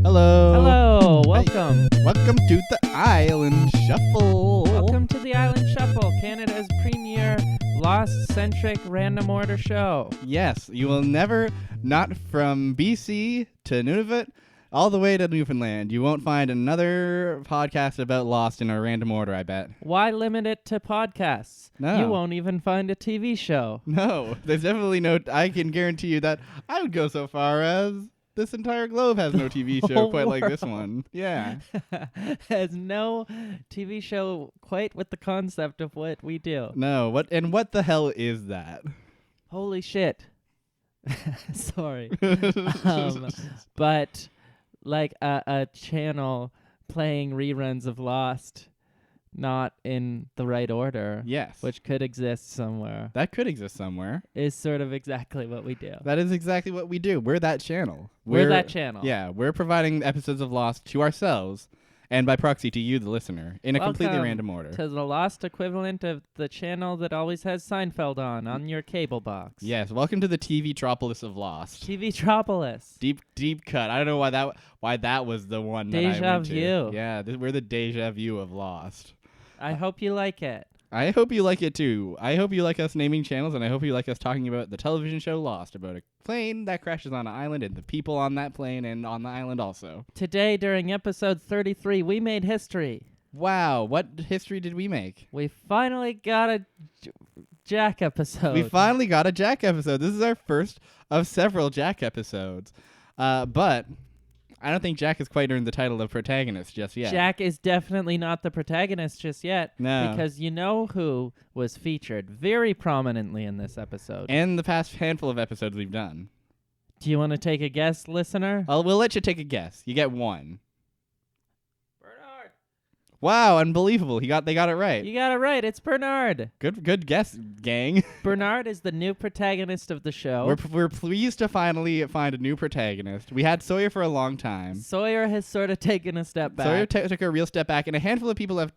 Hello. Hello, Hey. welcome. Welcome to the Island Shuffle. Welcome to the Island Shuffle, Canada's premier Lost-centric random order show. Yes, you will never, not from BC to Nunavut, all the way to Newfoundland. You won't find another podcast about Lost in a random order, I bet. Why limit it to podcasts? No. You won't even find a TV show. No, there's definitely no. I can guarantee you that I would go so far as this entire globe has no TV show whole quite like this world. one. Yeah. Has no TV show quite with the concept of what we do. No. What the hell is that? Holy shit. Sorry. But like a channel playing reruns of Lost, not in the right order, Yes. which could exist somewhere, That could exist somewhere. is sort of exactly what we do. That is exactly what we do. We're that channel. We're that channel. Yeah, we're providing episodes of Lost to ourselves and by proxy to you, the listener, in a completely Welcome random order. to the Lost equivalent of the channel that always has Seinfeld on your cable box. Yes, welcome to the TV Tropolis of Lost. TV Tropolis. Deep cut. I don't know why that was the one that I Deja went to. vu. Yeah, we're the deja vu of Lost. I hope you like it. I hope you like it too. I hope you like us naming channels, and I hope you like us talking about the television show Lost, about a plane that crashes on an island and the people on that plane and on the island also. Today, during episode 33, we made history. Wow, what history did we make? We finally got a Jack episode. We finally got a Jack episode. This is our first of several Jack episodes. But I don't think Jack has quite earned the title of protagonist just yet. Jack is definitely not the protagonist just yet. No. Because you know who was featured very prominently in this episode. And the past handful of episodes we've done. Do you want to take a guess, listener? We'll let you take a guess. You get one. Bernard. Wow, unbelievable. They got it right. You got it right. It's Bernard. Good guess, gang. Bernard is the new protagonist of the show. We're pleased to finally find a new protagonist. We had Sawyer for a long time. Sawyer has sort of taken a step back. Sawyer took a real step back, and a handful of people have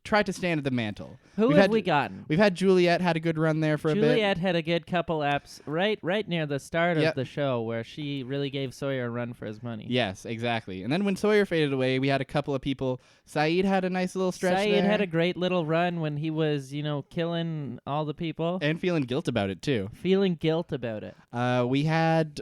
tried to stand at the mantle. Who have we gotten? We've had Juliet, had a good run there for a bit. Juliet had a good couple eps right near the start Yep. of the show where she really gave Sawyer a run for his money. Yes, exactly. And then when Sawyer faded away, we had a couple of people. Saeed had a nice little stretch Saeed there. had a great little run when he was, killing all the people. And feeling guilt about it, too. Feeling guilt about it. We had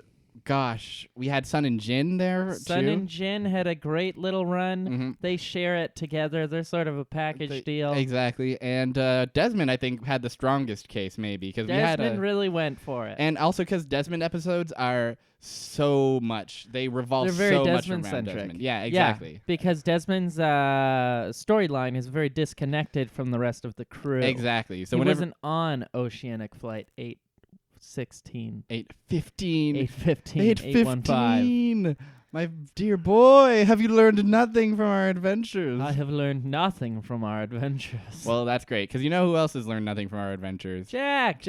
Sun and Jin there, Sun too. and Jin had a great little run. Mhm. They share it together. They're sort of a package deal. Exactly. And Desmond, I think, had the strongest case, maybe. Cause Desmond really went for it. And also because Desmond episodes are so much. They revolve They're very so much Desmond-centric. around Desmond. Yeah, exactly. Yeah, because Desmond's storyline is very disconnected from the rest of the crew. Exactly. So he whenever wasn't on Oceanic Flight 816. 8:15. 815. 8:15. My dear boy, have you learned nothing from our adventures? I have learned nothing from our adventures. Well, that's great, because you know who else has learned nothing from our adventures? Jack!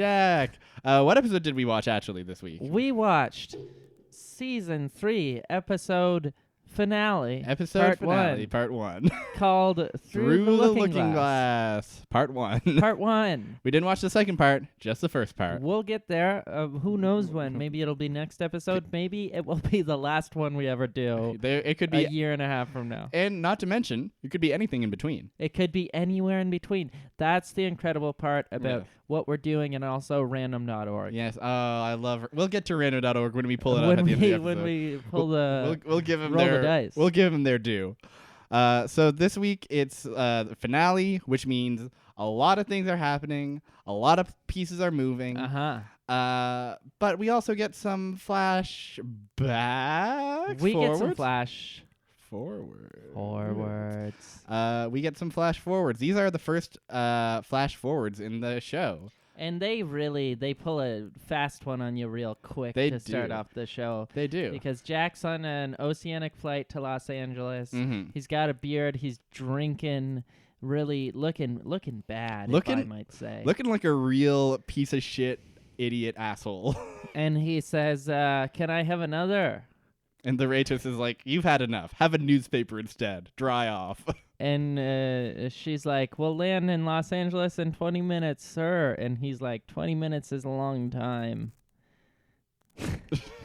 What episode did we watch, actually, this week? We watched Season 3, Episode Finale. Episode finale, one, part 1. called Through the Looking Glass. Part 1. Part 1. We didn't watch the second part, just the first part. We'll get there. Who knows when? Maybe it'll be next episode. Maybe it will be the last one we ever do. It could be a year and a half from now. And not to mention, it could be anything in between. It could be anywhere in between. That's the incredible part about what we're doing, and also random.org. Yes. Oh, I love her. We'll get to random.org when we pull it up at the end of the episode. When we pull we'll give them roll their the dice. We'll give them their due. So this week it's the finale, which means a lot of things are happening, a lot of pieces are moving. But we also get some flashbacks. We get some flash forwards. We get some flash forwards. These are the first flash forwards in the show. And they pull a fast one on you real quick to start off the show. They do. Because Jack's on an oceanic flight to Los Angeles. Mm-hmm. He's got a beard. He's drinking, really looking bad, if I might say. Looking like a real piece of shit, idiot asshole. And he says, can I have another? And the waitress is like, you've had enough. Have a newspaper instead. Dry off. And she's like, we'll land in Los Angeles in 20 minutes, sir. And he's like, 20 minutes is a long time.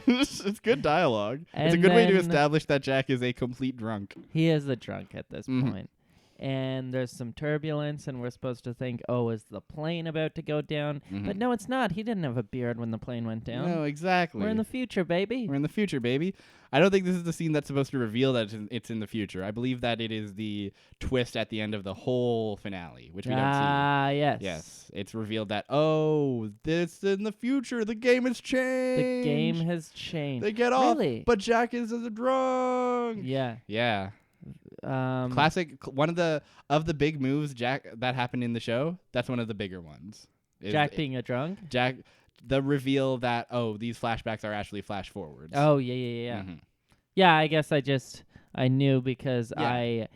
It's good dialogue. And it's a good way to then establish that Jack is a complete drunk. He is a drunk at this Mhm. point. And there's some turbulence, and we're supposed to think, oh, is the plane about to go down? But Mhm. no, it's not. He didn't have a beard when the plane went down. No, exactly. We're in the future, baby. We're in the future, baby. I don't think this is the scene that's supposed to reveal that it's in the future. I believe that it is the twist at the end of the whole finale, which we don't see. Ah, yes. Yes, it's revealed that, oh, this in the future. The game has changed. The game has changed. They get off, Really? but Jack is a drunk. Yeah. Yeah. Classic. One of the big moves Jack that happened in the show. That's one of the bigger ones. Jack being a drunk? Jack, the reveal that, oh, these flashbacks are actually flash forwards. Oh, yeah. Mhm. Yeah, I guess I knew because Yeah.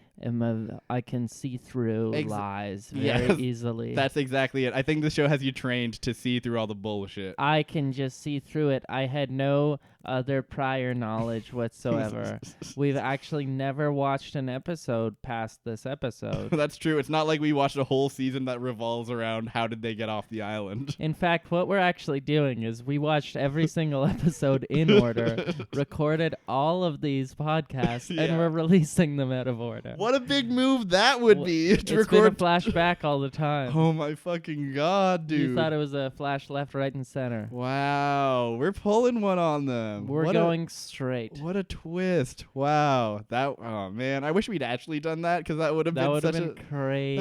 I can see through lies very Yes, easily. That's exactly it. I think the show has you trained to see through all the bullshit. I can just see through it. I had no other prior knowledge whatsoever. We've actually never watched an episode past this episode. That's true. It's not like we watched a whole season that revolves around how did they get off the island. In fact, what we're actually doing is we watched every single episode in order, recorded all of these podcasts, and we're releasing them out of order. What a big move that would be to It's record. been a flashback all the time. Oh my fucking god, dude! You thought it was a flash left, right, and center. Wow, we're pulling one on them. We're going straight. What a twist! Wow, oh man, I wish we'd actually done that because that would have been such a crazy.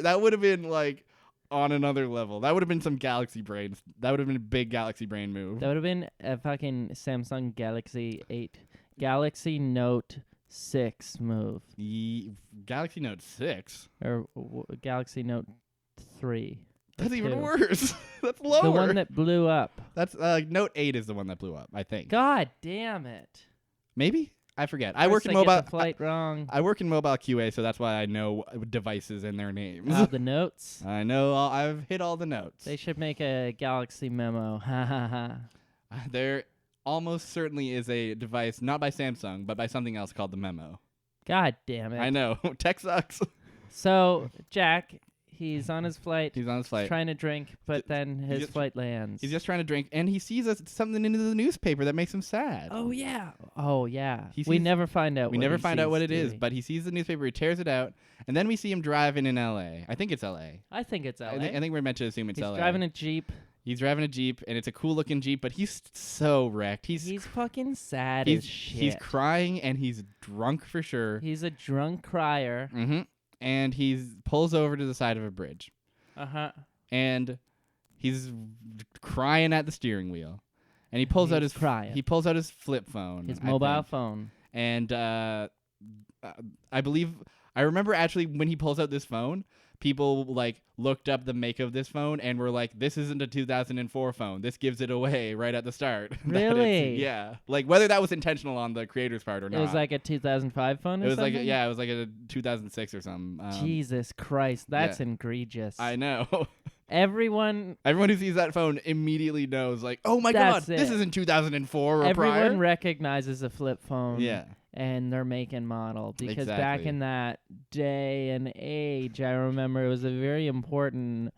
that would have been like on another level. That would have been some galaxy brains. That would have been a big galaxy brain move. That would have been a fucking Samsung Galaxy 8, Galaxy Note 6 move, Galaxy Note 6. or Galaxy Note 3. That's even 2. worse. That's lower. The one that blew up. That's Note 8 is the one that blew up, I think. God damn it! Maybe? I forget. I First work in get mobile the flight wrong. I work in mobile QA, so that's why I know devices and their names. The notes. I know. I've hit all the notes. They should make a Galaxy memo. Ha ha ha. There almost certainly is a device, not by Samsung, but by something else called the Memo. God damn it! I know. Tech sucks. So Jack, he's on his flight. He's on his flight. Trying to drink, but then his flight lands. He's just trying to drink, and he sees something in the newspaper that makes him sad. Oh yeah. Oh yeah. He We sees- never find out. We what never he find out sees, what it do is, we? but he sees the newspaper, he tears it out, and then we see him driving in L.A. I think it's L.A. I think it's LA. I think we're meant to assume it's He's L.A. driving a Jeep. He's driving a Jeep, and it's a cool-looking Jeep, but he's so wrecked. He's fucking sad he's as shit. he's crying, and he's drunk for sure. He's a drunk crier. Mm-hmm. And he pulls over to the side of a bridge. Uh-huh. And he's crying at the steering wheel. And he pulls out his crying. He pulls out his flip phone. His I mobile think. phone. And I believe I remember actually when he pulls out this phone, people like looked up the make of this phone and were like, "This isn't a 2004 phone. This gives it away right at the start." Really? Yeah. Like whether that was intentional on the creator's part or not. It was like a 2005 phone or it was something? it was like a 2006 or something. Jesus Christ, that's egregious. I know. Everyone who sees that phone immediately knows, like, oh my god, this isn't 2004 or Everyone prior. recognizes a flip phone. Yeah. And their make and model. Because back Exactly. in that day and age, I remember it was a very important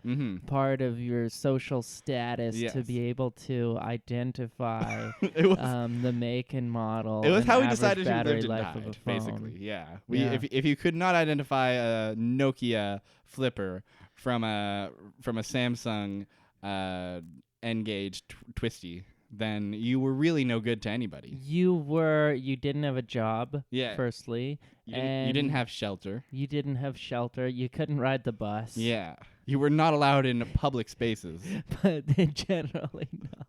part of your social status to Yes. be able to identify It was the make and model. it was and how we average decided who battery lived and life of a died, phone. basically. Yeah. Yeah. If you could not identify a Nokia flipper from a Samsung N-Gage Twisty, then you were really no good to anybody. You didn't have a job, Yeah. firstly. You didn't have shelter. You didn't have shelter. You couldn't ride the bus. Yeah. You were not allowed in public spaces. But generally, no.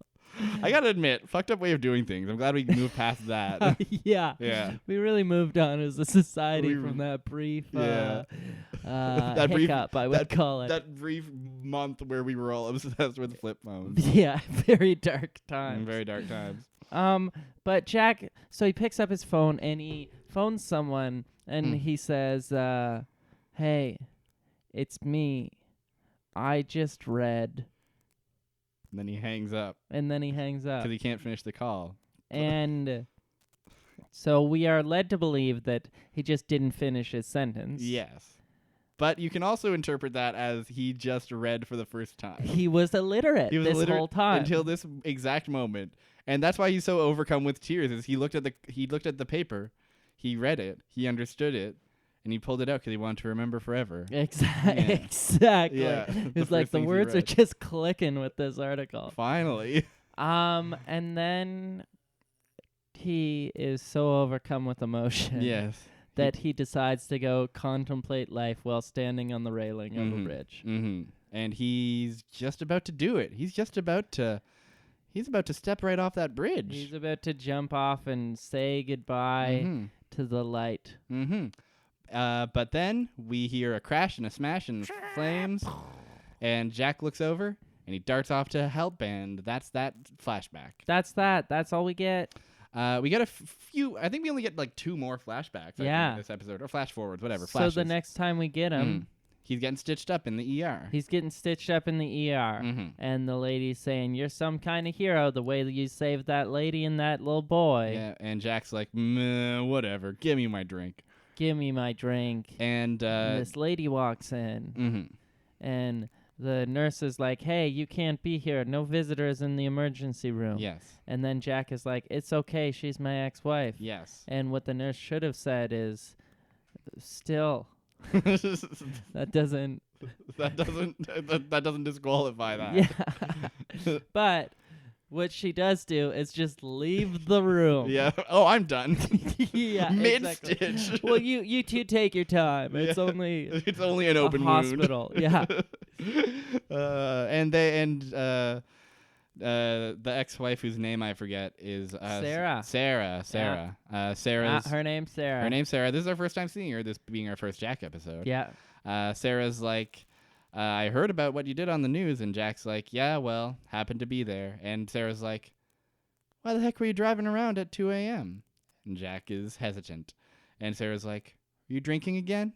I gotta admit, fucked up way of doing things. I'm glad we moved past that. Yeah. Yeah. We really moved on as a society We- from that brief Yeah. that hiccup, I would call it. That brief month where we were all obsessed with flip phones. Yeah, very dark times. Very dark times. But Jack, so he picks up his phone and he phones someone and he says, "Hey, it's me. I just read." And then he hangs up And then he hangs up. because he can't finish the call. And so we are led to believe that he just didn't finish his sentence. Yes. But you can also interpret that as he just read for the first time. He was illiterate this whole time until this exact moment. And that's why he's so overcome with tears. Is he looked at the paper, he read it, he understood it, and he pulled it out because he wanted to remember forever. Exactly. Yeah. It's like the words are just clicking with this article. Finally. And then he is so overcome with emotion. Yes. That he decides to go contemplate life while standing on the railing of a bridge. Mm-hmm. And he's just about to do it. He's about to step right off that bridge. He's about to jump off and say goodbye to the light. Mm-hmm. But then we hear a crash and a smash and flames, and Jack looks over and he darts off to help, and that's that flashback. That's all we get. We get a few. I think we only get like 2 more flashbacks. I think, this episode, or flash forwards, whatever. Flashes. So the next time we get him, he's getting stitched up in the ER. He's getting stitched up in the ER, and the lady's saying, "You're some kind of hero. The way that you saved that lady and that little boy." Yeah, and Jack's like, "Meh, whatever. Give me my drink." Give me my drink. And this lady walks in, and the nurse is like, "Hey, you can't be here. No visitors in the emergency room." Yes. And then Jack is like, "It's okay. She's my ex-wife." Yes. And what the nurse should have said is, "Still, that doesn't disqualify that." Yeah. But what she does do is just leave the room. Yeah. Oh, I'm done. Yeah. Mid-stitch. Exactly. Well, you two take your time. It's only an open hospital. Yeah. And the ex-wife whose name I forget is Sarah. Sarah. Sarah's her name's Sarah. Her name's Sarah. This is our first time seeing her. This being our first Jack episode. Yeah. Sarah's like, I heard about what you did on the news, and Jack's like, yeah, well, happened to be there. And Sarah's like, why the heck were you driving around at 2 a.m.? And Jack is hesitant. And Sarah's like, are you drinking again?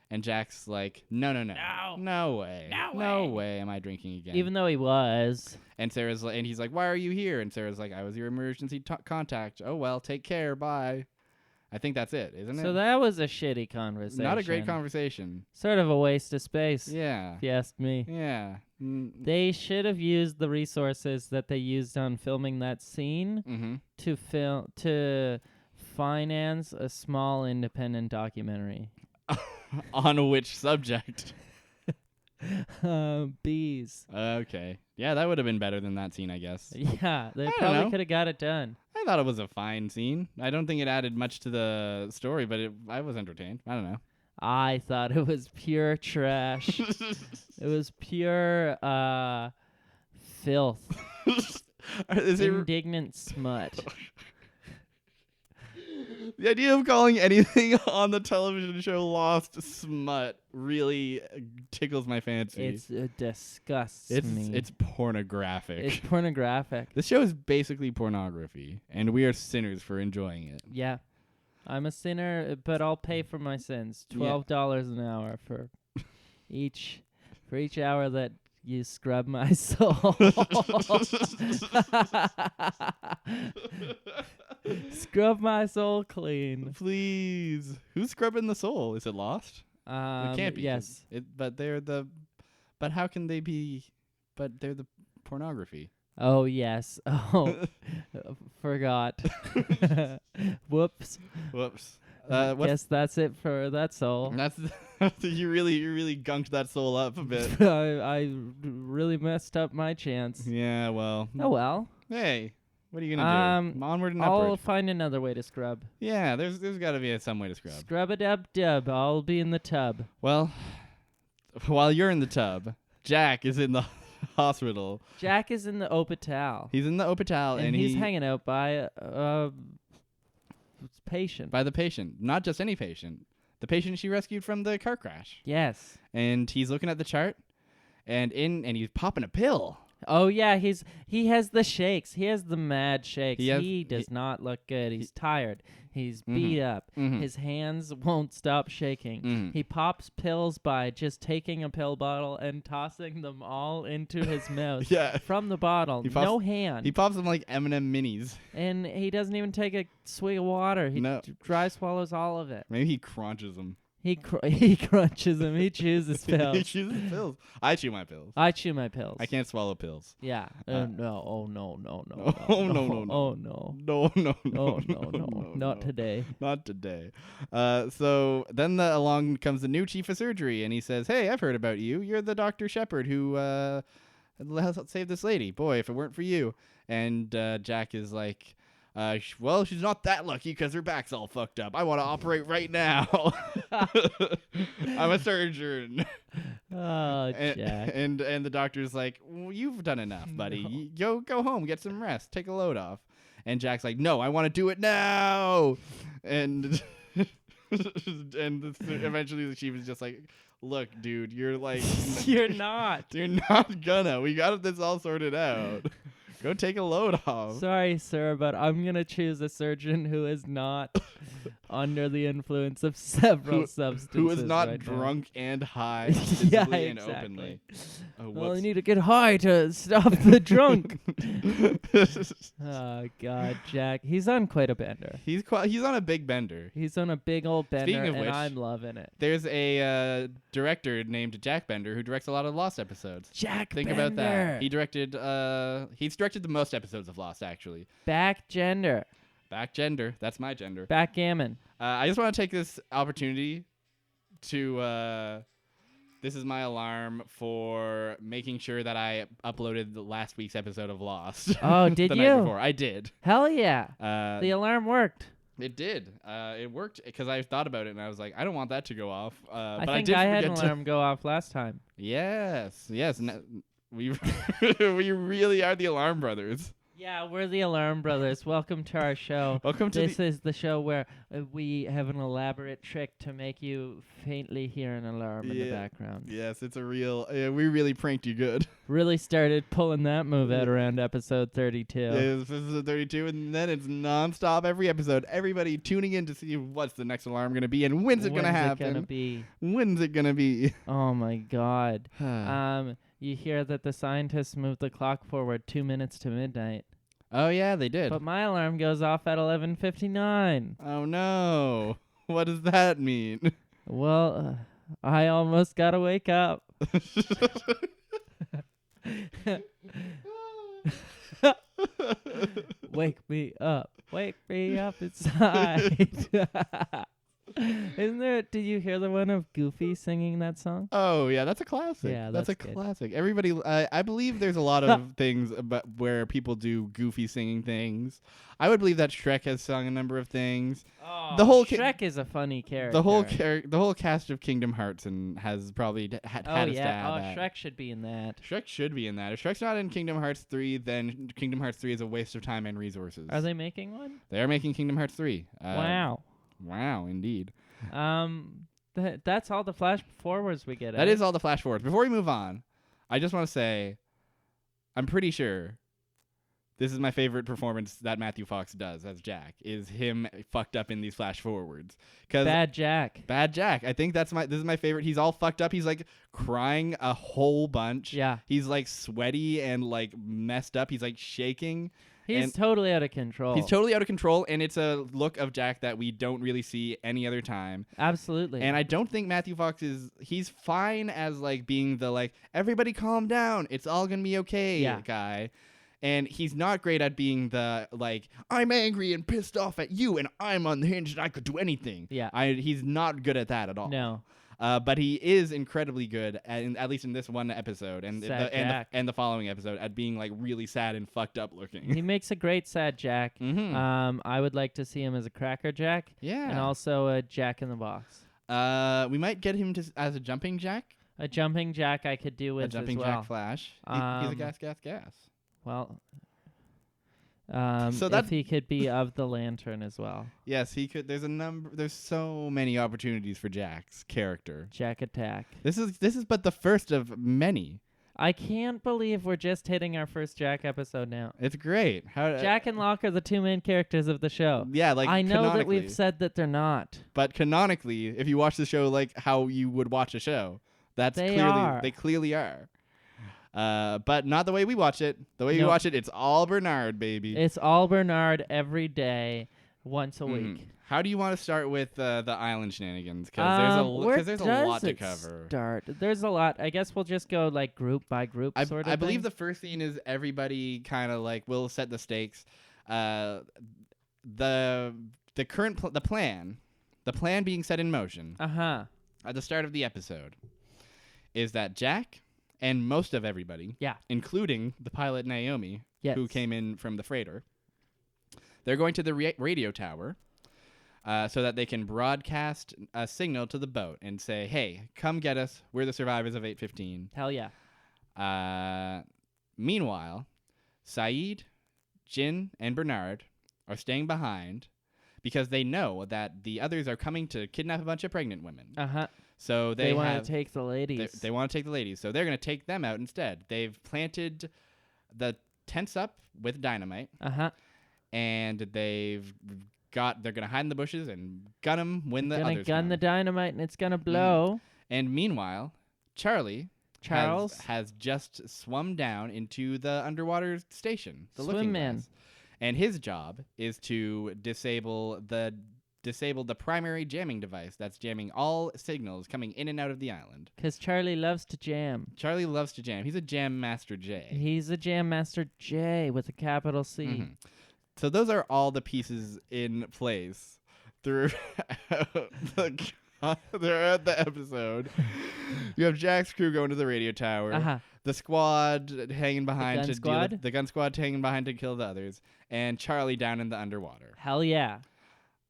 And Jack's like, no way am I drinking again. Even though he was. And he's like, why are you here? And Sarah's like, I was your emergency contact. Oh, well, take care. Bye. I think that's it, isn't it? So that was a shitty conversation. Not a great conversation. Sort of a waste of space. Yeah. If you ask me. Yeah. They should have used the resources that they used on filming that scene to finance a small independent documentary. On which subject? Bees. Okay. Yeah, that would have been better than that scene, I guess. Yeah, they probably could have got it done. I thought it was a fine scene. I don't think it added much to the story, but I was entertained. I don't know. I thought it was pure trash. It was pure filth. Indignant smut. The idea of calling anything on the television show Lost smut really tickles my fancy. It disgusts me. It's pornographic. It's pornographic. This show is basically pornography, and we are sinners for enjoying it. Yeah. I'm a sinner, but I'll pay for my sins. $12 an hour for each hour that you scrub my soul. Scrub my soul clean. Please. Who's scrubbing the soul? Is it Lost? It can't be. Yes. But how can they be? But they're the pornography. Oh, yes. Oh, forgot. Whoops. Guess that's it for that soul. You really gunked that soul up a bit. I really messed up my chance. Yeah, well. Oh, well. Hey, what are you going to do? Onward and upward. I'll find another way to scrub. Yeah, there's got to be some way to scrub. Scrub-a-dub-dub. I'll be in the tub. Well, while you're in the tub, Jack is in the hospital. Jack is in the hospital. He's in the hospital, and he's hanging out by patient. By the patient. Not just any patient. The patient she rescued from the car crash. Yes. And he's looking at the chart, and he's popping a pill. Oh, yeah, he has the shakes. He has the mad shakes. He does not look good. He's tired. He's beat up. His hands won't stop shaking. He pops pills by just taking a pill bottle and tossing them all into his mouth from the bottle. No hand. He pops them like M&M minis. And he doesn't even take a swig of water. He dry swallows all of it. Maybe he crunches them. He crunches them. He chews his pills. He chews his pills. I chew my pills. I chew my pills. I can't swallow pills. Yeah. No. Oh no. No. Oh No. no. Not today. Not today. So then along comes the new chief of surgery, and he says, "Hey, I've heard about you. You're the Dr. Shepard who saved this lady. Boy, if it weren't for you." And Jack is like, well, she's not that lucky because her back's all fucked up. I want to operate right now. I'm a surgeon." Oh, Jack. And the doctor's like, well, "You've done enough, buddy. Go home, get some rest, take a load off." And Jack's like, "No, I want to do it now." And eventually the chief is just like, "Look, dude, you're like, You're not gonna. We got this all sorted out. Go take a load off." Sorry, sir, but I'm going to choose a surgeon who is not under the influence of several substances. Who is not right drunk now. and high, Yeah, visibly and exactly. openly. Well, you need to get high to stop the drunk. Oh, God, Jack. He's on quite a bender. He's on a big bender. He's on a big old bender, Speaking of and which, I'm loving it. There's a director named Jack Bender who directs a lot of Lost episodes. Think Bender. about that. He's directed the most episodes of Lost, actually. Back gender. Back gender. That's my gender. Backgammon. I just want to take this opportunity to this is my alarm for making sure that I uploaded the last week's episode of Lost. Oh, did the you? night before. I did. Hell yeah. The alarm worked. It did. It worked because I thought about it and I was like, I don't want that to go off. I but think I had did an forget alarm go off last time. Yes. We we really are the Alarm Brothers. Yeah, we're the Alarm Brothers. Welcome to our show. Welcome to This is the show where we have an elaborate trick to make you faintly hear an alarm in the background. Yes, it's a real. We really pranked you good. Really started pulling that move out around episode 32. This is 32, and then it's nonstop every episode. Everybody tuning in to see what's the next alarm going to be and when's it going to happen. When's it going to be? Oh my God. You hear that the scientists moved the clock forward 2 minutes to midnight. Oh yeah, they did. But my alarm goes off at 11:59. Oh no. What does that mean? Well, I almost got to wake up. Wake me up. Wake me up inside. Isn't there? Did you hear the one of Goofy singing that song? Oh yeah, that's a classic. Yeah, that's a good. classic. Everybody, I believe there's a lot of things about where people do Goofy singing things. I would believe that Shrek has sung a number of things. Oh, the whole Shrek is a funny character. The whole cast of Kingdom Hearts has probably had a stab at. Shrek should be in that. Shrek should be in that. If Shrek's not in Kingdom Hearts 3, then Kingdom Hearts 3 is a waste of time and resources. Are they making one? They are making Kingdom Hearts 3. Wow. Wow, indeed. That's all the flash forwards we get. That is all the flash forwards. Before we move on, I just want to say, I'm pretty sure this is my favorite performance that Matthew Fox does as Jack, is him fucked up in these flash forwards. Bad Jack. I think this is my favorite. He's all fucked up. He's like crying a whole bunch. Yeah. He's like sweaty and like messed up. He's like shaking. He's totally out of control. He's totally out of control, and it's a look of Jack that we don't really see any other time. Absolutely. And I don't think Matthew Fox he's fine as like being the like, everybody calm down, it's all gonna be okay guy. And he's not great at being the like, I'm angry and pissed off at you and I'm unhinged and I could do anything. Yeah. He's not good at that at all. No. But he is incredibly good, at least in this one episode and the following episode, at being like really sad and fucked up looking. He makes a great sad Jack. Mm-hmm. I would like to see him as a Cracker Jack. Yeah. And also a Jack in the Box. We might get him as a jumping Jack. A jumping Jack I could do with a jumping as well. Jack Flash. He's a gas. Well, so if he could be of the Lantern as well. Yes, he could. There's so many opportunities for Jack's character. Jack Attack. This is but the first of many. I can't believe we're just hitting our first Jack episode now. It's great. Jack and Locke are the two main characters of the show. Yeah, like I know that we've said that they're not. But canonically, if you watch the show like how you would watch a show, they clearly are. But not the way we watch it. The way we watch it, it's all Bernard, baby. It's all Bernard every day. once a week. How do you want to start with the island shenanigans? Because there's a lot to cover. There's a lot. I guess we'll just go like group by group sort of I believe thing. the first scene is everybody kind of like will set the stakes. The plan being set in motion at the start of the episode is that Jack and most of everybody, including the pilot Naomi, who came in from the freighter, they're going to the radio tower so that they can broadcast a signal to the boat and say, hey, come get us. We're the survivors of 815. Hell yeah. Meanwhile, Saeed, Jin, and Bernard are staying behind because they know that the others are coming to kidnap a bunch of pregnant women. So they want to take the ladies. They want to take the ladies. So they're going to take them out instead. They've planted the tents up with dynamite. And they're going to hide in the bushes and gun them when the others come. Going to gun the dynamite and it's going to blow. And meanwhile, Charles has just swum down into the underwater station. The Swim man. Glass. And his job is to disable the primary jamming device that's jamming all signals coming in and out of the island. Because Charlie loves to jam. Charlie loves to jam. He's a Jam Master J. He's a Jam Master J with a capital C. So those are all the pieces in place throughout the episode. You have Jack's crew going to the radio tower. The squad hanging behind the gun squad hanging behind to kill the others, and Charlie down in the underwater. Hell yeah.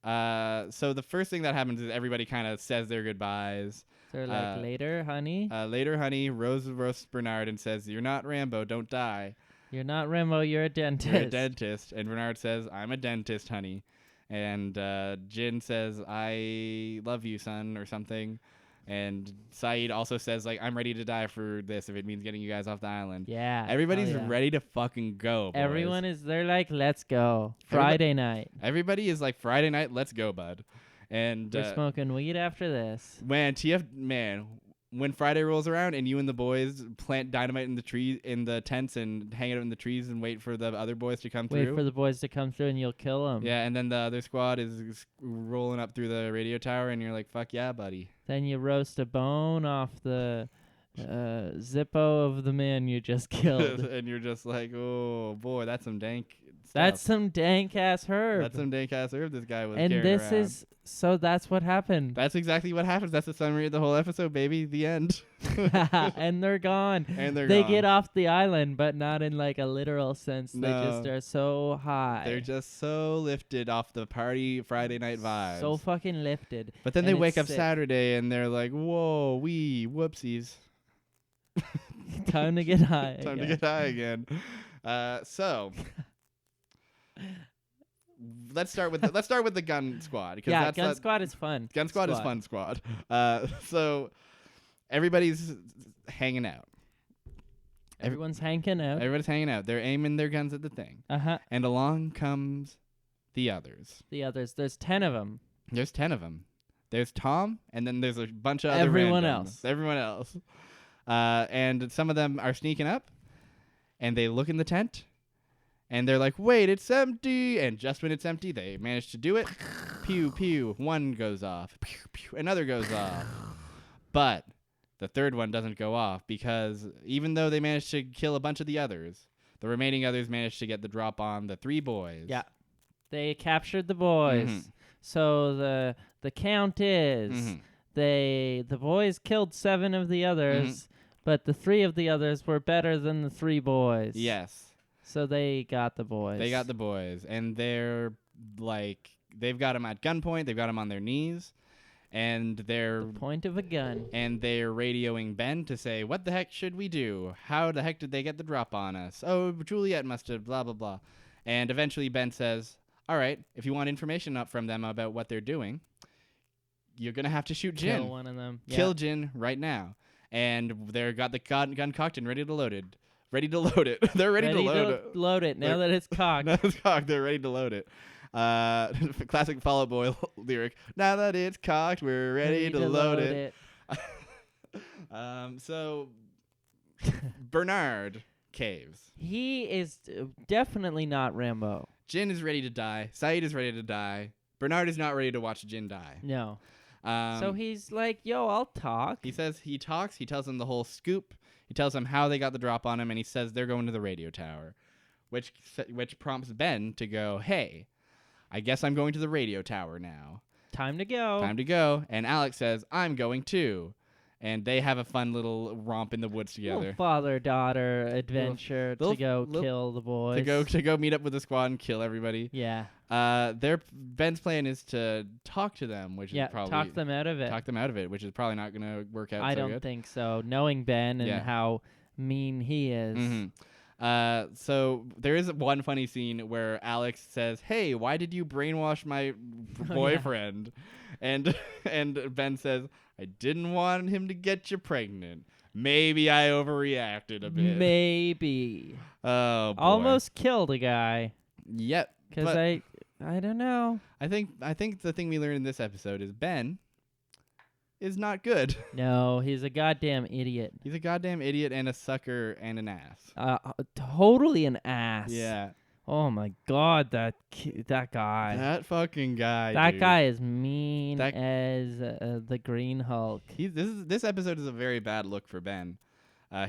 So the first thing that happens is everybody kind of says their goodbyes. They're like, later, honey. Later, honey. Rose roasts Bernard and says, "You're not Rambo. Don't die. You're not Rambo. You're a dentist." You're a dentist. And Bernard says, "I'm a dentist, honey." And Jin says, "I love you, son," or something. And Saeed also says, like, "I'm ready to die for this if it means getting you guys off the island." Yeah. Everybody's ready to fucking go, boys. Everyone is, they're like, let's go. Friday night. Everybody is like, Friday night, let's go, bud. And we're smoking weed after this. When Friday rolls around and you and the boys plant dynamite in the tents and hang it out in the trees and wait for the other boys to come through. Wait for the boys to come through and you'll kill them. Yeah, and then the other squad is rolling up through the radio tower and you're like, fuck yeah, buddy. Then you roast a bone off the Zippo of the man you just killed. And you're just like, oh, boy, that's some dank stuff. That's some dank-ass herb. That's some dank-ass herb this guy was carrying around. So that's what happened. That's exactly what happens. That's the summary of the whole episode, baby. The end. And they're gone. They get off the island, but not in like a literal sense. No. They just are so high. They're just so lifted off the party Friday night vibes. So fucking lifted. But then they wake up Saturday and they're like, whoa, whoopsies. Time to get high. Time to get high again. So let's start with the gun squad. Gun squad is fun. Gun squad is fun squad. So everybody's hanging out. Everyone's hanging out. Everybody's hanging out. They're aiming their guns at the thing. And along comes the others. There's 10 of them. There's 10 of them. There's Tom, and then there's a bunch of Everyone else. And some of them are sneaking up, and they look in the tent, and they're like, wait, it's empty. And just when it's empty, they manage to do it. Pew, pew. One goes off. Pew, pew. Another goes off. But the third one doesn't go off because even though they managed to kill a bunch of the others, the remaining others managed to get the drop on the 3 boys. Yeah. They captured the boys. So the count is the boys killed 7 of the others, but the 3 of the others were better than the 3 boys. Yes. So they got the boys. They got the boys, and they're like, they've got them at gunpoint. They've got them on their knees, and they're the point of a gun. And they're radioing Ben to say, "What the heck should we do? How the heck did they get the drop on us? Oh, Juliet must have blah blah blah." And eventually Ben says, "All right, if you want information up from them about what they're doing, you're gonna have to shoot Jin. Kill one of them. Kill Jin right now." And they've got the gun cocked and ready to load it. They're ready to load it. Now that it's cocked. Now it's cocked. They're ready to load it. Classic Fall Out Boy lyric. Now that it's cocked, we're ready to load it. So Bernard caves. He is definitely not Rambo. Jin is ready to die. Saeed is ready to die. Bernard is not ready to watch Jin die. No. So he's like, yo, I'll talk. He says he talks. He tells him the whole scoop. He tells him how they got the drop on him, and he says they're going to the radio tower, which prompts Ben to go, hey, I guess I'm going to the radio tower now. Time to go. Time to go. And Alex says, I'm going too. And they have a fun little romp in the woods together. Father-daughter adventure to go kill the boys. To go meet up with the squad and kill everybody. Yeah. Ben's plan is to talk to them, which is probably talk them out of it. Talk them out of it, which is probably not going to work out. I don't think so. Knowing Ben and how mean he is. Mm-hmm. So there is one funny scene where Alex says, "Hey, why did you brainwash my boyfriend?" And Ben says, "I didn't want him to get you pregnant. Maybe I overreacted a bit. Maybe." Oh, boy. Almost killed a guy. Yep. Because I don't know. I think the thing we learned in this episode is Ben is not good. No, he's a goddamn idiot. He's a goddamn idiot and a sucker and an ass. Totally an ass. Yeah. Oh my God, that guy. That fucking guy. That dude. guy is mean as the Green Hulk. This episode is a very bad look for Ben.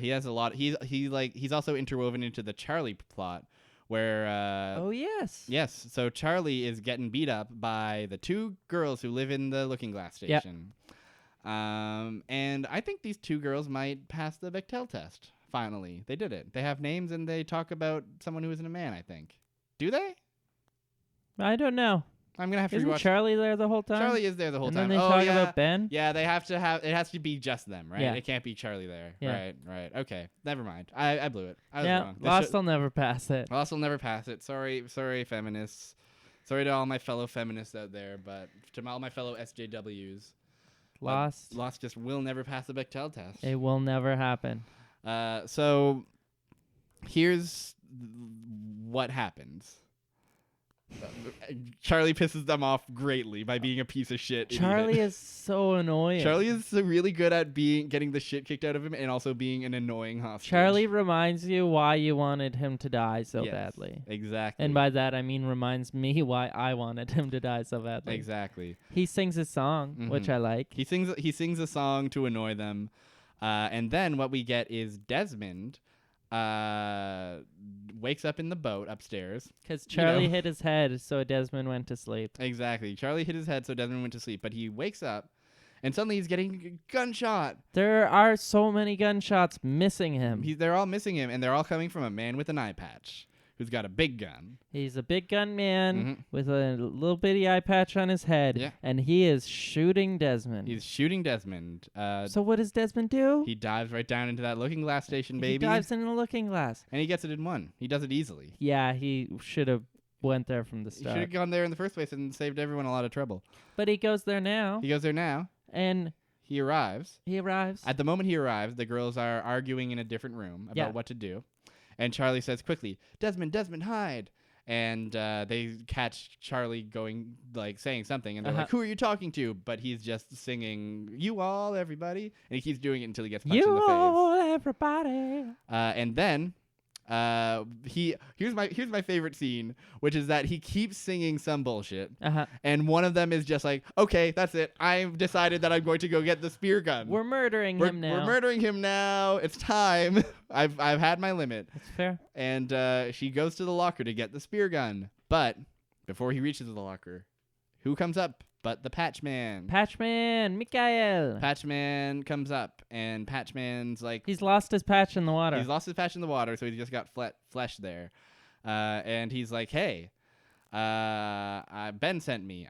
He has a lot. He's also interwoven into the Charlie plot, where. Oh yes. Yes. So Charlie is getting beat up by the two girls who live in the Looking Glass station. Yep. And I think these two girls might pass the Bechdel test. Finally, they did it. They have names and they talk about someone who isn't a man, I think. Do they? I don't know. I'm going to have to Isn't rewatch. Charlie there the whole time? Charlie is there the whole time. And then they talk about Ben? Yeah, they have to have, it has to be just them, right? Yeah. It can't be Charlie there. Yeah. Right. Okay. Never mind. I blew it. I was wrong. Lost will never pass it. Lost will never pass it. Sorry, feminists. Sorry to all my fellow feminists out there, but to all my fellow SJWs. Lost just will never pass the Bechdel test. It will never happen. So here's what happens. Charlie pisses them off greatly by being a piece of shit. Charlie is so annoying. Charlie is really good at getting the shit kicked out of him and also being an annoying hostage. Charlie reminds you why you wanted him to die so badly. Exactly. And by that I mean reminds me why I wanted him to die so badly. Exactly. He sings a song, which I like. He sings a song to annoy them. And then what we get is Desmond wakes up in the boat upstairs. Because Charlie hit his head, so Desmond went to sleep. Exactly. Charlie hit his head, so Desmond went to sleep. But he wakes up, and suddenly he's getting gunshot. There are so many gunshots missing him. They're all missing him, and they're all coming from a man with an eye patch who's got a big gun. He's a big gun man with a little bitty eye patch on his head, and he is shooting Desmond. He's shooting Desmond. So what does Desmond do? He dives right down into that Looking Glass station, baby. He dives into the Looking Glass. And he gets it in one. He does it easily. Yeah, he should have went there from the start. He should have gone there in the first place and saved everyone a lot of trouble. But he goes there now. And he arrives. At the moment he arrives, the girls are arguing in a different room about what to do. And Charlie says quickly, Desmond, hide. And they catch Charlie saying something. And they're like, who are you talking to? But he's just singing, you all, everybody. And he keeps doing it until he gets punched in the face. You all, everybody. And then here's my favorite scene, which is that he keeps singing some bullshit, and one of them is just like, okay, that's it, I've decided that I'm going to go get the spear gun. We're murdering him now. It's time. I've had my limit. That's fair. And she goes to the locker to get the spear gun, but before he reaches the locker, who comes up but the Patchman? Mikael. Patchman comes up, and Patchman's like... He's lost his patch in the water. So he's just got flesh there. And he's like, hey, Ben sent me.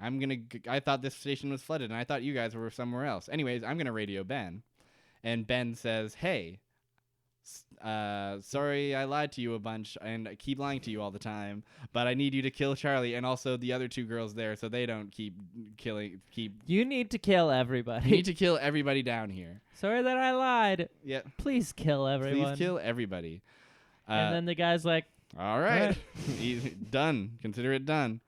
I thought this station was flooded, and I thought you guys were somewhere else. Anyways, I'm going to radio Ben. And Ben says, hey... sorry I lied to you a bunch and I keep lying to you all the time, but I need you to kill Charlie and also the other two girls there so they don't keep You need to kill everybody. You need to kill everybody down here. Sorry that I lied. Yeah. Please kill everyone. Please kill everybody. And then the guy's like, all right. He's done. Consider it done.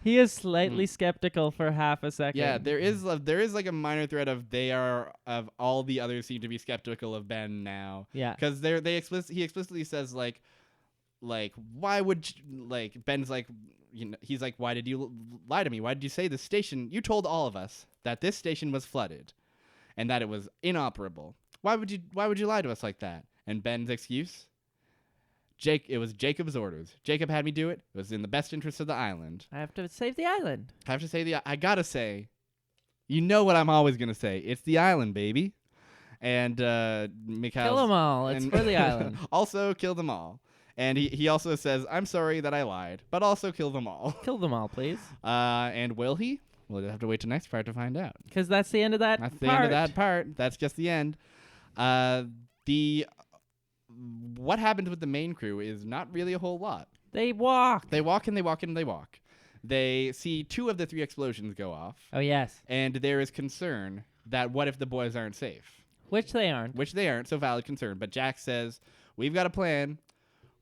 He is slightly skeptical for half a second. Yeah, there is like a minor thread of all the others seem to be skeptical of Ben now. Yeah. Because he explicitly says like like, why would like Ben's like, you know, he's like, why did you lie to me? Why did you say the station? You told all of us that this station was flooded, and that it was inoperable. Why would you lie to us like that? And Ben's excuse. It was Jacob's orders. Jacob had me do it. It was in the best interest of the island. I have to save the island. I gotta say, you know what I'm always gonna say. It's the island, baby. And Mikhail's, Kill them all. It's for the island. Also kill them all. And he also says, I'm sorry that I lied, but also kill them all. Kill them all, please. And will he? We'll have to wait till next part to find out. Because that's the end of that That's the end of that part. That's just the end. What happens with the main crew is not really a whole lot. They walk. They walk and they walk and they walk. They see 2 of the 3 explosions go off. Oh, yes. And there is concern that what if the boys aren't safe? Which they aren't. So valid concern. But Jack says, we've got a plan.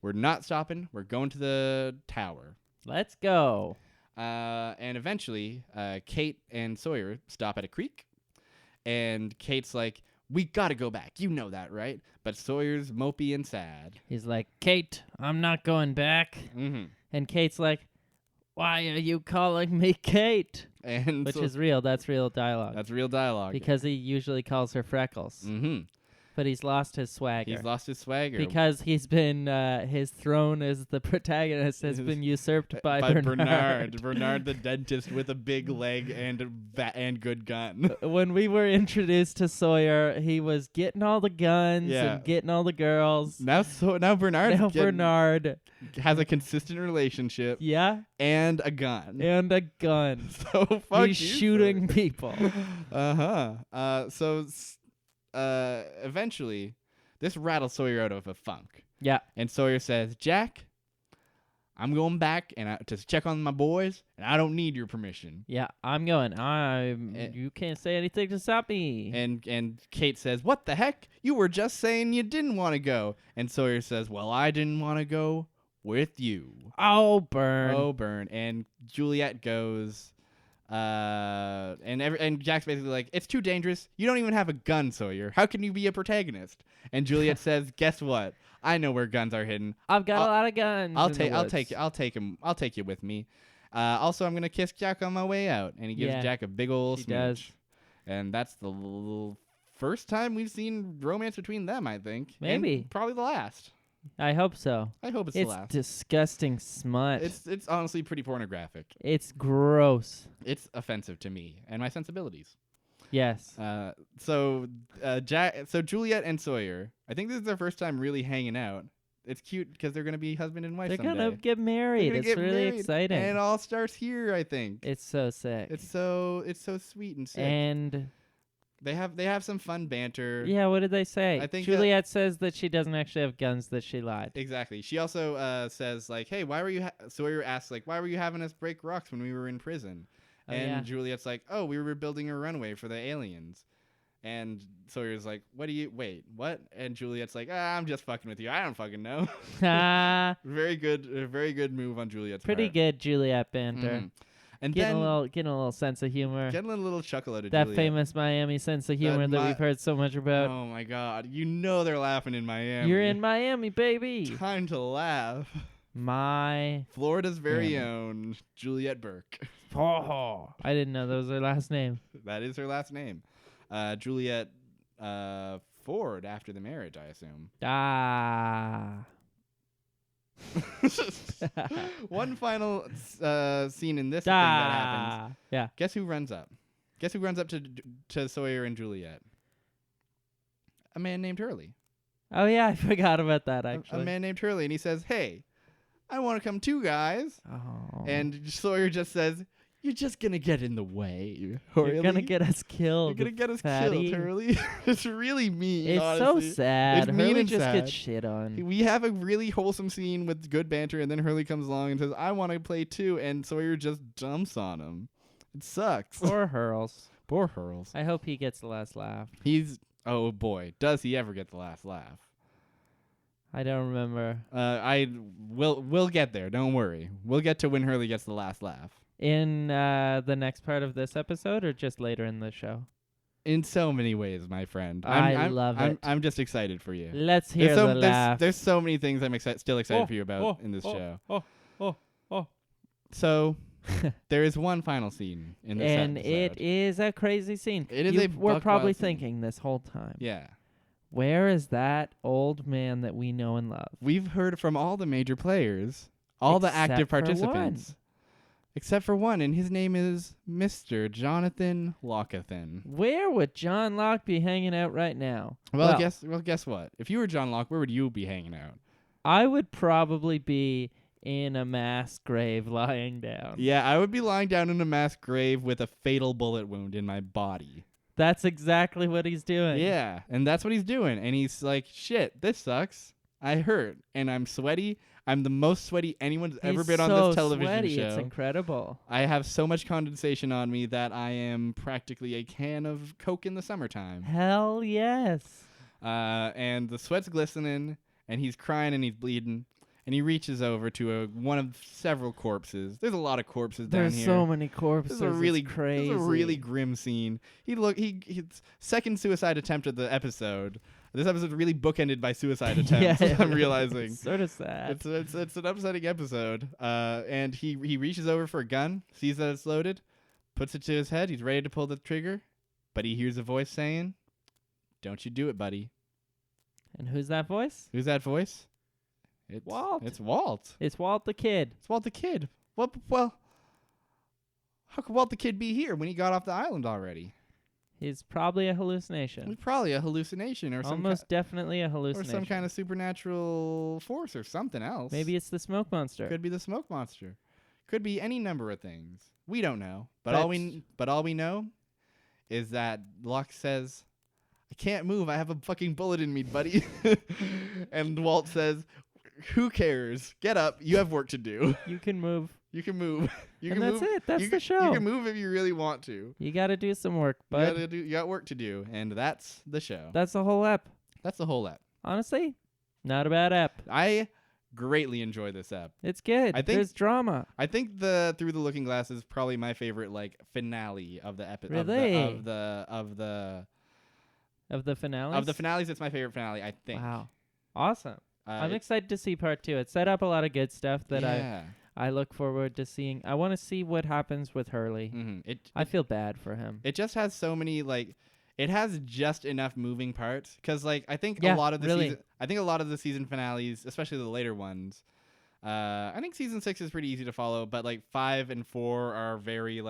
We're not stopping. We're going to the tower. Let's go. And eventually, Kate and Sawyer stop at a creek. And Kate's like, we got to go back. You know that, right? But Sawyer's mopey and sad. He's like, Kate, I'm not going back. Mm-hmm. And Kate's like, why are you calling me Kate? Which is real. That's real dialogue. That's real dialogue. Because he usually calls her Freckles. Mm-hmm. But he's lost his swagger. He's lost his swagger. Because he's been, his throne as the protagonist has been usurped by Bernard. Bernard the dentist with a big leg and good gun. When we were introduced to Sawyer, he was getting all the guns and getting all the girls. Now Bernard has a consistent relationship. Yeah. And a gun. So fuck he's shooting people. Eventually, this rattles Sawyer out of a funk. Yeah. And Sawyer says, Jack, I'm going back to check on my boys, and I don't need your permission. Yeah, I'm going. You can't say anything to stop me. And Kate says, what the heck? You were just saying you didn't want to go. And Sawyer says, well, I didn't want to go with you. Oh, burn. And Juliet goes... and Jack's basically like, it's too dangerous. You don't even have a gun, Sawyer. How can you be a protagonist? And Juliet says, guess what? I know where guns are hidden. I've got a lot of guns. I'll take you with me. Also, I'm gonna kiss Jack on my way out. And he gives Jack a big old smooch. Does. And that's the first time we've seen romance between them, I think. Maybe. And probably the last. I hope so. I hope it's the last. It's disgusting smut. It's honestly pretty pornographic. It's gross. It's offensive to me and my sensibilities. Yes. So Juliet and Sawyer, I think this is their first time really hanging out. It's cute because they're gonna be husband and wife. They're someday. gonna get married. It's really exciting. And it all starts here, I think. It's so sick. It's so sweet and sick. And they have some fun banter. Yeah, what did they say? I think Juliet says that she doesn't actually have guns, that she lied. Exactly. She also says like, "Hey, why were you?" Sawyer asks like, "Why were you having us break rocks when we were in prison?" And Juliet's like, "Oh, we were building a runway for the aliens." And Sawyer's like, wait, what? And Juliet's like, I'm just fucking with you. I don't fucking know. Very good move on Juliet's part. Pretty good Juliet banter. Mm-hmm. And getting a little sense of humor. Getting a little chuckle out of that Juliet. Famous Miami sense of humor that we've heard so much about. Oh my God. You know they're laughing in Miami. You're in Miami, baby. Time to laugh. Florida's very own Juliet Burke. Oh, I didn't know that was her last name. That is her last name. Juliet Ford after the marriage, I assume. One final scene in this thing that happens. Yeah. Guess who runs up? Guess who runs up to Sawyer and Juliet? A man named Hurley. Oh yeah, I forgot about that actually. A man named Hurley, and he says, "Hey, I want to come too, guys." Oh. And Sawyer just says, "You're just gonna get in the way, Hurley. You're gonna get us killed. You're gonna get us killed, Hurley." It's really mean. It's honestly. So sad. It's Hurley mean and just sad. gets shit on. We have a really wholesome scene with good banter, and then Hurley comes along and says, "I want to play too," and Sawyer just jumps on him. It sucks. Poor Hurls. Poor Hurls. I hope he gets the last laugh. Oh boy, does he ever get the last laugh? I don't remember. We'll get there. Don't worry. We'll get to when Hurley gets the last laugh. In the next part of this episode, or just later in the show? In so many ways, my friend. I love it. I'm just excited for you. Let's hear the laugh. There's so many things I'm still excited for you about in this show. Oh. So, there is one final scene in this and episode. it is a crazy scene. It is We're probably scene. thinking this whole time. Yeah. Where is that old man that we know and love? We've heard from all the major players, all the active participants. Except for one, and his name is Mr. Jonathan Lockathan. Where would John Locke be hanging out right now? Well, guess what? If you were John Locke, where would you be hanging out? I would probably be in a mass grave lying down. Yeah, I would be lying down in a mass grave with a fatal bullet wound in my body. That's exactly what he's doing. Yeah, and that's what he's doing. And he's like, shit, this sucks. I hurt, and I'm sweaty. I'm the most sweaty anyone's ever been on this television sweaty. show. It's incredible. I have so much condensation on me that I am practically a can of Coke in the summertime. Hell yes. And the sweat's glistening, and he's crying and he's bleeding. And he reaches over to one of several corpses. There's a lot of corpses down here. There's so many corpses. This is a really crazy. This is a really grim scene. His second suicide attempt of the episode. This episode's really bookended by suicide attempts. Yeah, I'm realizing. It's sort of sad. It's an upsetting episode. And he reaches over for a gun, sees that it's loaded, puts it to his head. He's ready to pull the trigger, but he hears a voice saying, "Don't you do it, buddy." And who's that voice? Who's that voice? It's Walt. It's Walt. It's Walt the Kid. It's Walt the Kid. Well, how could Walt the Kid be here when he got off the island already? He's probably a hallucination. It's probably a hallucination or almost definitely a hallucination. Or some kind of supernatural force or something else. Maybe it's the smoke monster. Could be the smoke monster. Could be any number of things. We don't know. But all we know is that Locke says, "I can't move. I have a fucking bullet in me, buddy." And Walt says, "Who cares? Get up. You have work to do." You can move. You can move. That's it. That's the show. You can move if you really want to. You got to do some work, bud. You got work to do, and that's the show. That's the whole ep. That's the whole ep. Honestly, not a bad ep. I greatly enjoy this ep. It's good. There's drama. I think the Through the Looking Glass is probably my favorite finale of the episode. Really? Of the finales? Of the finales, it's my favorite finale, I think. Wow. Awesome. I'm excited to see part 2. It set up a lot of good stuff that I look forward to seeing. I want to see what happens with Hurley. Mm-hmm. I feel bad for him. It just has so many it has just enough moving parts because I think a lot of the season finales, especially the later ones, I think season 6 is pretty easy to follow, but 5 and 4 are very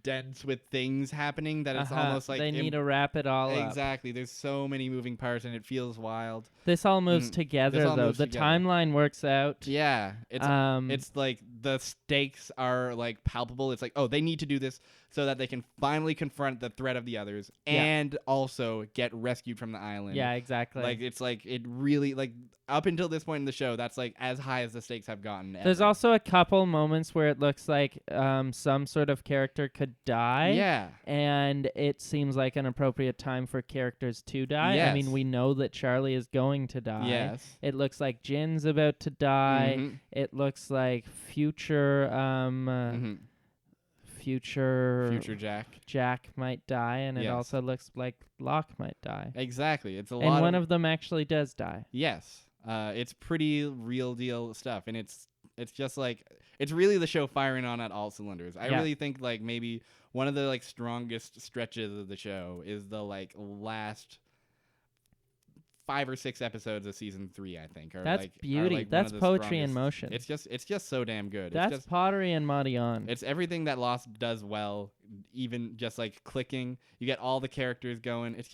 dense with things happening that it's almost they need to wrap it all up. Exactly. There's so many moving parts and it feels wild. This all moves together though. The timeline works out. Yeah. It's the stakes are palpable. It's they need to do this so that they can finally confront the threat of the others and also get rescued from the island. Yeah, exactly. It really up until this point in the show, that's as high as the stakes have gotten ever. There's also a couple moments where it looks like some sort of character could die. Yeah. And it seems like an appropriate time for characters to die. Yes. I mean, we know that Charlie is going to die. Yes. It looks like Jin's about to die. Mm-hmm. It looks like future Jack might die, and it also looks like Locke might die. Exactly. It's a lot. And one of them actually does die. Yes. It's pretty real deal stuff, and it's just it's really the show firing on at all cylinders. I really think maybe one of the strongest stretches of the show is the last 5 or 6 episodes of season 3. I think. That's beauty. That's poetry in motion. It's just so damn good. That's pottery and Marion. It's everything that Lost does well. Even just clicking, you get all the characters going. It's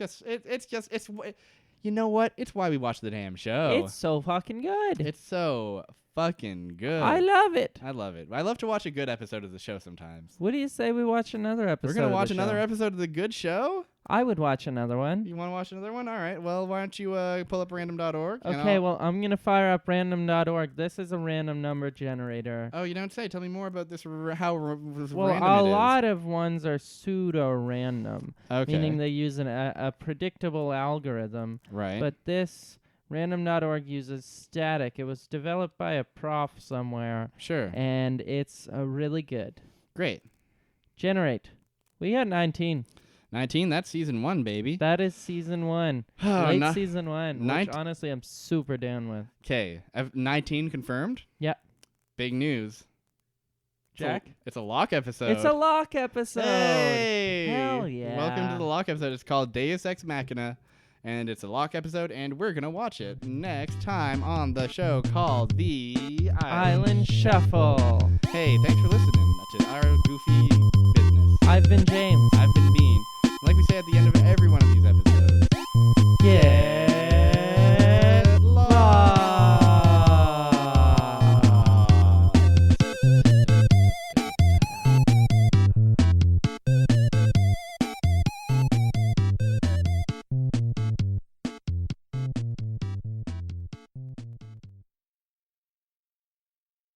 you know what? It's why we watch the damn show. It's so fucking good. It's so fucking good. I love it. I love it. I love to watch a good episode of the show sometimes. What do you say we watch another episode? We're gonna watch another episode of the good show? I would watch another one. You want to watch another one? All right. Well, why don't you pull up random.org? Okay, well, I'm going to fire up random.org. This is a random number generator. Oh, you don't say. Tell me more about this, how random it is. Well, a lot of ones are pseudo-random, meaning they use a predictable algorithm. Right. But this random.org uses static. It was developed by a prof somewhere. Sure. And it's really good. Great. Generate. We got 19. 19, that's season 1, baby. That is season 1. Late season 1, which honestly I'm super down with. Okay, 19 confirmed? Yep. Big news. Jack? It's a lock episode. It's a lock episode. Hey! Hell yeah. Welcome to the lock episode. It's called Deus Ex Machina, and it's a lock episode, and we're going to watch it next time on the show called The Island Shuffle. Hey, thanks for listening to our goofy business. I've been James. I've been Bean. Like we say at the end of every one of these episodes. Yeah.